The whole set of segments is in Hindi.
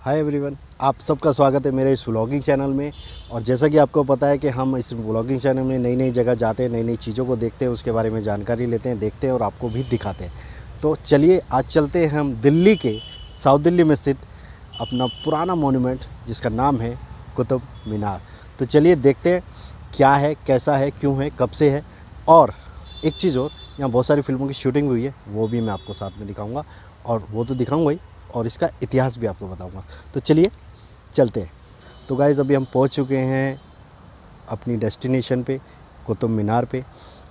हाय एवरीवन, आप सबका स्वागत है मेरे इस व्लॉगिंग चैनल में। और जैसा कि आपको पता है कि हम इस व्लॉगिंग चैनल में नई नई जगह जाते हैं, नई नई चीज़ों को देखते हैं, उसके बारे में जानकारी लेते हैं, देखते हैं और आपको भी दिखाते हैं। तो चलिए आज चलते हैं हम दिल्ली के साउथ दिल्ली में स्थित अपना पुराना मोन्यूमेंट जिसका नाम है कुतुब मीनार। तो चलिए देखते हैं क्या है, कैसा है, क्यों है, कब से है। और एक चीज़ और, यहाँ बहुत सारी फिल्मों की शूटिंग हुई है, वो भी मैं आपको साथ में दिखाऊँगा। और वो तो दिखाऊँगा ही, और इसका इतिहास भी आपको बताऊंगा। तो चलिए चलते हैं। तो गाइज़ अभी हम पहुंच चुके हैं अपनी डेस्टिनेशन पे, कुतुब मीनार पे।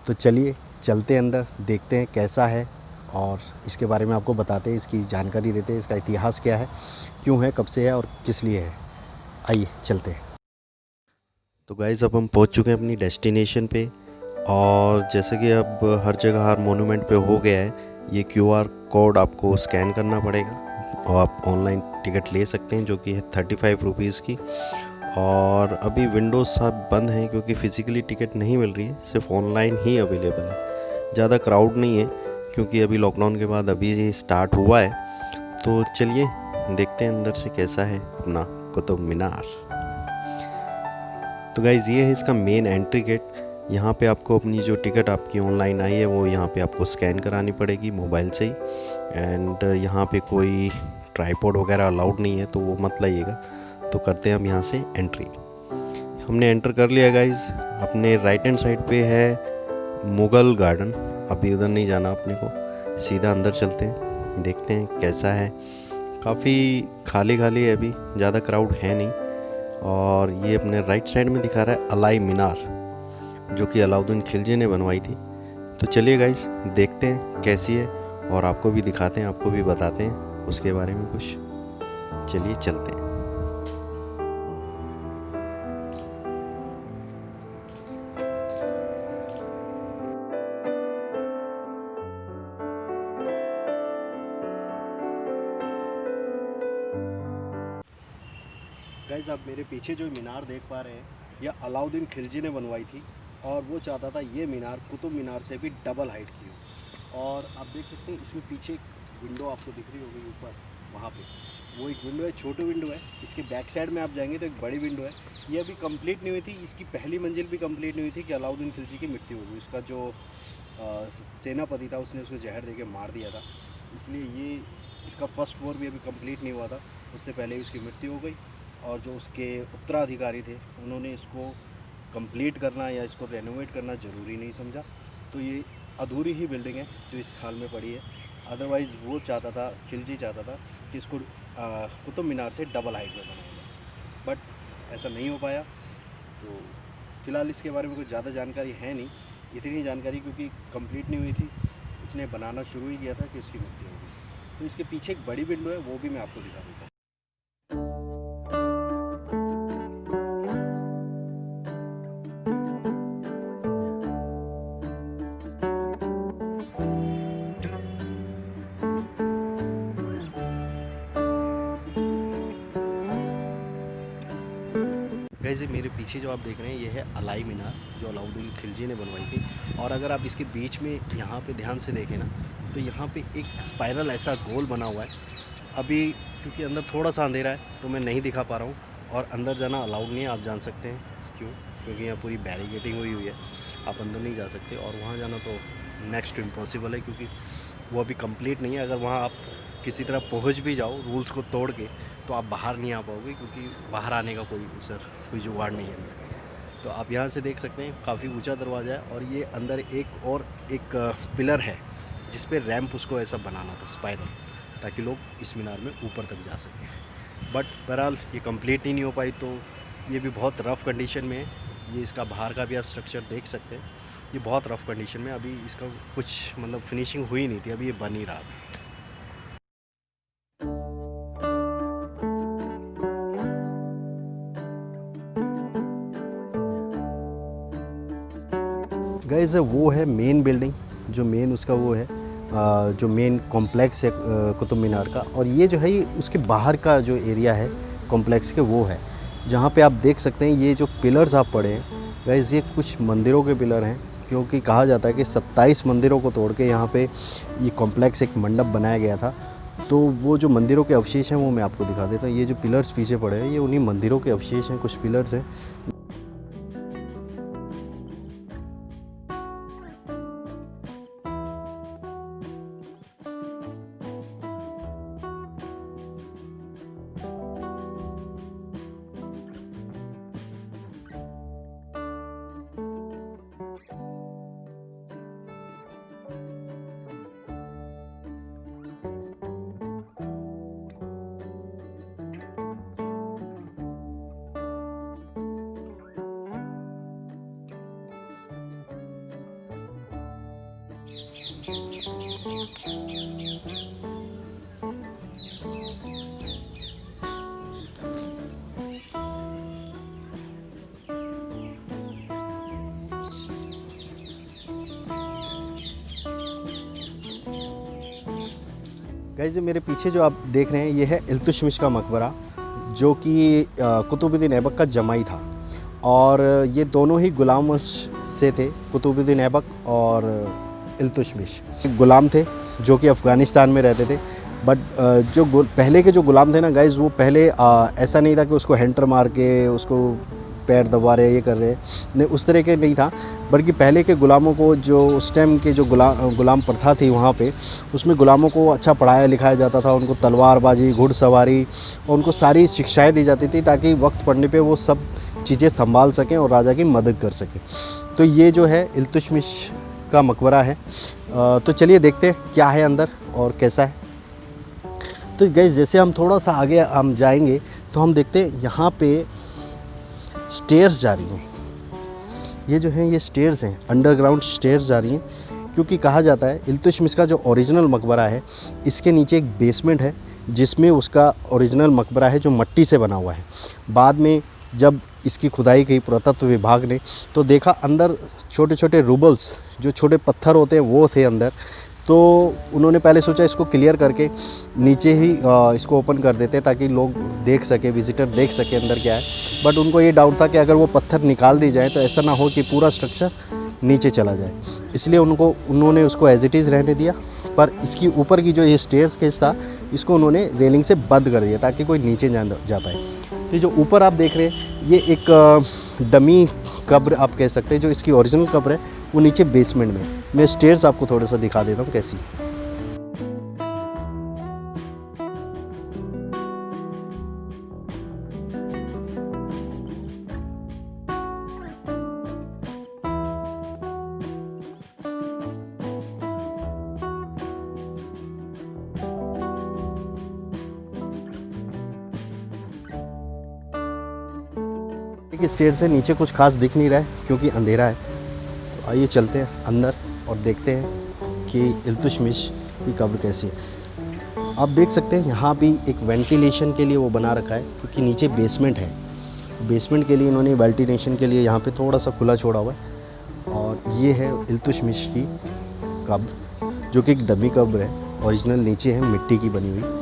तो चलिए चलते हैं अंदर, देखते हैं कैसा है और इसके बारे में आपको बताते हैं, इसकी जानकारी देते हैं, इसका इतिहास क्या है, क्यों है, कब से है और किस लिए है। आइए चलते हैं। तो गाइज़ अब हम पहुंच चुके हैं अपनी डेस्टिनेशन पे। और जैसे कि अब हर जगह हर मोनूमेंट पे हो गया है, ये QR कोड आपको स्कैन करना पड़ेगा और आप ऑनलाइन टिकट ले सकते हैं, जो कि है 35 रुपीज़ की। और अभी विंडोज़ सब बंद हैं क्योंकि फ़िज़िकली टिकट नहीं मिल रही है, सिर्फ ऑनलाइन ही अवेलेबल है। ज़्यादा क्राउड नहीं है क्योंकि अभी लॉकडाउन के बाद अभी ये स्टार्ट हुआ है। तो चलिए देखते हैं अंदर से कैसा है अपना कुतुब मीनार। तो गाइज़ ये है इसका मेन एंट्री गेट। यहाँ पे आपको अपनी जो टिकट आपकी ऑनलाइन आई है वो यहाँ पे आपको स्कैन करानी पड़ेगी मोबाइल से ही। एंड यहाँ पे कोई ट्राईपॉड वगैरह अलाउड नहीं है, तो वो मत लाइएगा। तो करते हैं हम यहाँ से एंट्री। हमने एंटर कर लिया गाइज़। अपने राइट हैंड साइड पे है मुग़ल गार्डन। अभी उधर नहीं जाना अपने को, सीधा अंदर चलते हैं, देखते हैं कैसा है। काफ़ी खाली खाली है, अभी ज़्यादा क्राउड है नहीं। और ये अपने राइट साइड में दिखा रहा है अलाई मीनार, जो कि अलाउद्दीन खिलजी ने बनवाई थी। तो चलिए गाइस देखते हैं कैसी है और आपको भी दिखाते हैं, आपको भी बताते हैं उसके बारे में कुछ। चलिए चलते हैं। गाइस आप मेरे पीछे जो मीनार देख पा रहे हैं, यह अलाउद्दीन खिलजी ने बनवाई थी। और वो चाहता था ये मीनार कुतुब मीनार से भी डबल हाइट की हो। और आप देख सकते हैं इसमें पीछे एक विंडो आपको दिख रही होगी ऊपर, वहाँ पे वो एक विंडो है, छोटी विंडो है। इसके बैक साइड में आप जाएंगे तो एक बड़ी विंडो है। ये अभी कंप्लीट नहीं हुई थी, इसकी पहली मंजिल भी कंप्लीट नहीं हुई थी कि अलाउद्दीन खिलजी की मृत्यु हो गई। उसका जो सेनापति था उसने उसको जहर दे के मार दिया था, इसलिए ये इसका फर्स्ट फ्लोर भी अभी कंप्लीट नहीं हुआ था। उससे पहले ही उसकी मृत्यु हो गई। और जो उसके उत्तराधिकारी थे उन्होंने इसको कंप्लीट करना या इसको रेनोवेट करना ज़रूरी नहीं समझा। तो ये अधूरी ही बिल्डिंग है जो इस हाल में पड़ी है। अदरवाइज़ वो चाहता था, खिलजी चाहता था कि इसको कुतुब मीनार से डबल हाइट में बनाया जाए, बट ऐसा नहीं हो पाया। तो फ़िलहाल इसके बारे में कुछ ज़्यादा जानकारी है नहीं, इतनी जानकारी क्योंकि कंप्लीट नहीं हुई थी, उसने बनाना शुरू ही किया था कि उसकी मृत्यु हो गई। तो इसके पीछे एक बड़ी विंडो है, वो भी मैं आपको दिखा देता हूँ। गाइस मेरे पीछे जो आप देख रहे हैं ये है अलाई मीनार, जो अलाउद्दीन खिलजी ने बनवाई थी। और अगर आप इसके बीच में यहाँ पे ध्यान से देखें ना, तो यहाँ पे एक स्पाइरल ऐसा गोल बना हुआ है। अभी क्योंकि अंदर थोड़ा सा अंधेरा है तो मैं नहीं दिखा पा रहा हूँ, और अंदर जाना अलाउड नहीं है। आप जान सकते हैं क्यों, क्योंकि यहाँ पूरी बैरिकेडिंग हुई है, आप अंदर नहीं जा सकते। और वहाँ जाना तो नेक्स्ट टू इम्पॉसिबल है क्योंकि वो अभी कंप्लीट नहीं है। अगर वहाँ आप किसी तरह पहुँच भी जाओ रूल्स को तोड़ के, तो आप बाहर नहीं आ पाओगे, क्योंकि बाहर आने का कोई जुगाड़ नहीं है। तो आप यहाँ से देख सकते हैं काफ़ी ऊंचा दरवाज़ा है। और ये अंदर एक पिलर है जिस पे रैंप उसको ऐसा बनाना था स्पाइरल, ताकि लोग इस मीनार में ऊपर तक जा सकें। बट बहरहाल ये कंप्लीट ही नहीं हो पाई, तो ये भी बहुत रफ़ कंडीशन में है। ये इसका बाहर का भी आप स्ट्रक्चर देख सकते हैं, ये बहुत रफ़ कंडीशन में, अभी इसका कुछ मतलब फिनिशिंग हुई नहीं थी, अभी ये बन ही रहा था। गाइस वो है मेन बिल्डिंग, जो मेन उसका वो है, जो मेन कॉम्प्लेक्स है कुतुब मीनार का। और ये जो है ये उसके बाहर का जो एरिया है कॉम्प्लेक्स के, वो है जहाँ पे आप देख सकते हैं ये जो पिलर्स आप पड़े हैं गाइस, ये कुछ मंदिरों के पिलर हैं। क्योंकि कहा जाता है कि 27 मंदिरों को तोड़ के यहाँ पे ये कॉम्प्लेक्स एक मंडप बनाया गया था। तो वो जो मंदिरों के अवशेष हैं वो मैं आपको दिखा देता हूँ। ये जो पिलर्स पीछे पड़े हैं ये उन्हीं मंदिरों के अवशेष हैं, कुछ पिलर्स हैं। गाइस मेरे पीछे जो आप देख रहे हैं ये है इल्तुतमिश का मकबरा, जो कि कुतुबुद्दीन ऐबक का जमाई था। और ये दोनों ही गुलाम वंश से थे, कुतुबुद्दीन ऐबक और इल्तुतमिश गुलाम थे जो कि अफ़गानिस्तान में रहते थे। बट जो पहले के जो गुलाम थे ना गाइस, वो पहले ऐसा नहीं था कि उसको हैंटर मार के उसको पैर दबा रहे हैं, ये कर रहे हैं, नहीं उस तरह के नहीं था। बल्कि पहले के गुलामों को जो उस टाइम के जो गुलाम प्रथा थी वहाँ पे, उसमें गुलामों को अच्छा पढ़ाया लिखाया जाता था, उनको तलवारबाजी, घुड़सवारी और उनको सारी शिक्षाएं दी जाती थी ताकि वक्त पड़ने पे वो सब चीज़ें संभाल सकें और राजा की मदद कर सकें। तो ये जो है इल्तुतमिश का मकबरा है। तो चलिए देखते हैं क्या है अंदर और कैसा है। तो गाइस जैसे हम थोड़ा सा आगे हम जाएंगे तो हम देखते हैं यहाँ पे स्टेयर्स जा रही हैं। ये जो है ये स्टेयर्स हैं, अंडरग्राउंड स्टेयर्स जा रही हैं, क्योंकि कहा जाता है इल्तुतमिश का जो ओरिजिनल मकबरा है इसके नीचे एक बेसमेंट है जिसमें उसका ओरिजिनल मकबरा है जो मिट्टी से बना हुआ है। बाद में जब इसकी खुदाई की पुरातत्व विभाग ने तो देखा अंदर छोटे छोटे रूबल्स, जो छोटे पत्थर होते हैं वो थे अंदर। तो उन्होंने पहले सोचा इसको क्लियर करके नीचे ही इसको ओपन कर देते ताकि लोग देख सके, विज़िटर देख सके अंदर क्या है। बट उनको ये डाउट था कि अगर वो पत्थर निकाल दी जाए तो ऐसा ना हो कि पूरा स्ट्रक्चर नीचे चला जाए, इसलिए उन्होंने उसको एज इट इज़ रहने दिया। पर इसकी ऊपर की जो ये स्टेयर्स केस था इसको उन्होंने रेलिंग से बंद कर दिया ताकि कोई नीचे जा पाए। तो जो ऊपर आप देख रहे हैं ये एक डमी कब्र आप कह सकते हैं, जो इसकी ओरिजिनल कब्र है वो नीचे बेसमेंट में। मैं स्टेयर्स आपको थोड़ा सा दिखा देता हूँ कैसी। एक स्टेयर से नीचे कुछ खास दिख नहीं रहा है क्योंकि अंधेरा है। तो आइए चलते हैं अंदर और देखते हैं कि इल्तुतमिश की कब्र कैसी है। आप देख सकते हैं यहाँ भी एक वेंटिलेशन के लिए वो बना रखा है क्योंकि नीचे बेसमेंट है। बेसमेंट के लिए इन्होंने वेंटिलेशन के लिए यहाँ पे थोड़ा सा खुला छोड़ा हुआ है। और ये है इल्तुतमिश की कब्र, जो कि एक डमी कब्र है, ओरिजिनल नीचे है मिट्टी की बनी हुई।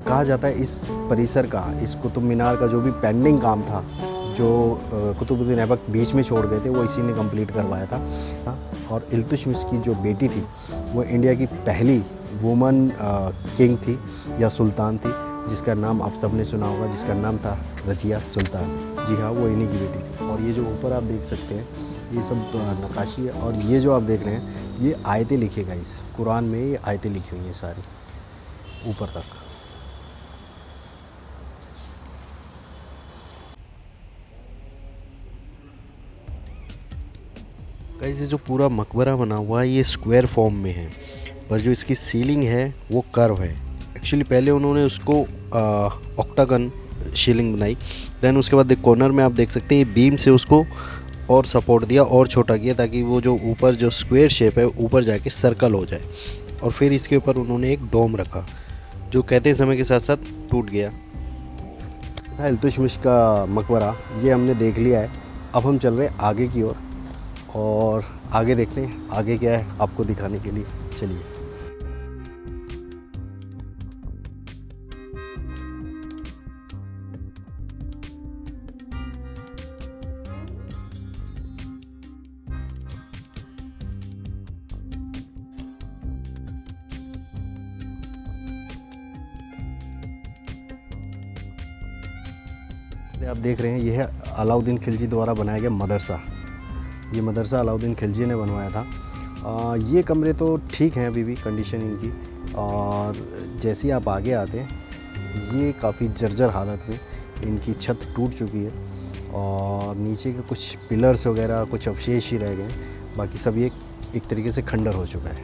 कहा जाता है इस परिसर का, इस कुतुब मीनार का जो भी पेंडिंग काम था, जो कुतुबुद्दीन ऐबक बीच में छोड़ गए थे, वो इसी ने कंप्लीट करवाया था। और इल्तुतमिश की जो बेटी थी वो इंडिया की पहली वुमन किंग थी या सुल्तान थी, जिसका नाम आप सब ने सुना होगा, जिसका नाम था रजिया सुल्तान। जी हाँ, वो इन्हीं की बेटी थी। और ये जो ऊपर आप देख सकते हैं ये सब नक्काशी है। और ये जो आप देख रहे हैं ये आयतें लिखेगा, इस कुरान में ये आयतें लिखी हुई हैं सारी ऊपर तक। गाइस ये जो पूरा मकबरा बना हुआ है ये स्क्वायर फॉर्म में है। पर जो इसकी सीलिंग है वो कर्व है। एक्चुअली पहले उन्होंने उसको ऑक्टागन सीलिंग बनाई, देन उसके बाद कॉर्नर में आप देख सकते हैं बीम से उसको और सपोर्ट दिया और छोटा किया, ताकि वो जो ऊपर जो स्क्वायर शेप है ऊपर जाके सर्कल हो जाए। और फिर इसके ऊपर उन्होंने एक डोम रखा, जो कहते हैं समय के साथ साथ टूट गया। था इल्तुतमिश का मकबरा, ये हमने देख लिया है। अब हम चल रहे हैं आगे की ओर और आगे देखते हैं आगे क्या है आपको दिखाने के लिए। चलिए। आप देख रहे हैं ये है अलाउद्दीन खिलजी द्वारा बनाया गया मदरसा। ये मदरसा अलाउद्दीन खिलजी ने बनवाया था। ये कमरे तो ठीक हैं अभी भी कंडीशन इनकी, और जैसे ही आप आगे आते हैं ये काफ़ी जर्जर हालत में इनकी छत टूट चुकी है और नीचे के कुछ पिलर्स वगैरह कुछ अवशेष ही रह गए, बाकी सब ये एक तरीके से खंडर हो चुका है।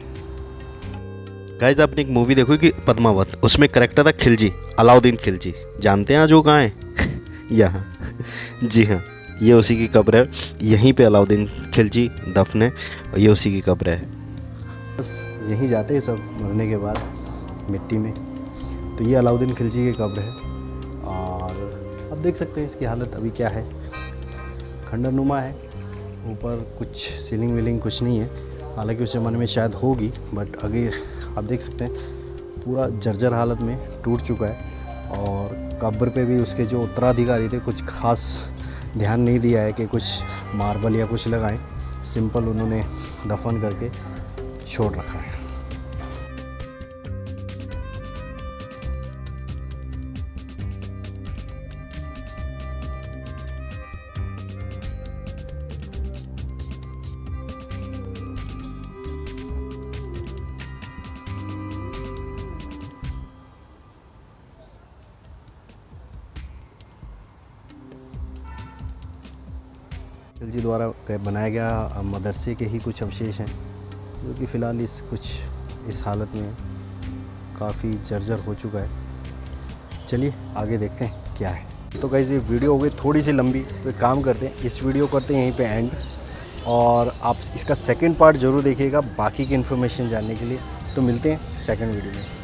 गाइस आपने एक मूवी देखो कि पद्मावत, उसमें करेक्टर था खिलजी, अलाउद्दीन खिलजी। जानते हैं आज वो कहाँ है? यहाँ। जी हाँ, ये उसी की कब्र है। यहीं पे अलाउद्दीन खिलजी दफन है और ये उसी की कब्र है। बस यहीं जाते हैं सब मरने के बाद मिट्टी में। तो ये अलाउद्दीन खिलजी की कब्र है और अब देख सकते हैं इसकी हालत अभी क्या है। खंडरनुमा है, ऊपर कुछ सीलिंग वीलिंग कुछ नहीं है, हालांकि उस ज़माने में शायद होगी, बट अभी आप देख सकते हैं पूरा जर्जर हालत में टूट चुका है। और कब्र पे भी उसके जो उत्तराधिकारी थे कुछ खास ध्यान नहीं दिया है कि कुछ मार्बल या कुछ लगाएं, सिंपल उन्होंने दफन करके छोड़ रखा है। खिलजी द्वारा बनाया गया मदरसे के ही कुछ अवशेष हैं, जो कि फ़िलहाल इस हालत में काफ़ी जर्जर हो चुका है। चलिए आगे देखते हैं क्या है। तो गाइस ये वीडियो हो गई थोड़ी सी लंबी, तो एक काम करते हैं इस वीडियो करते हैं यहीं पे एंड, और आप इसका सेकंड पार्ट ज़रूर देखिएगा बाकी की इन्फॉर्मेशन जानने के लिए। तो मिलते हैं सेकंड वीडियो में।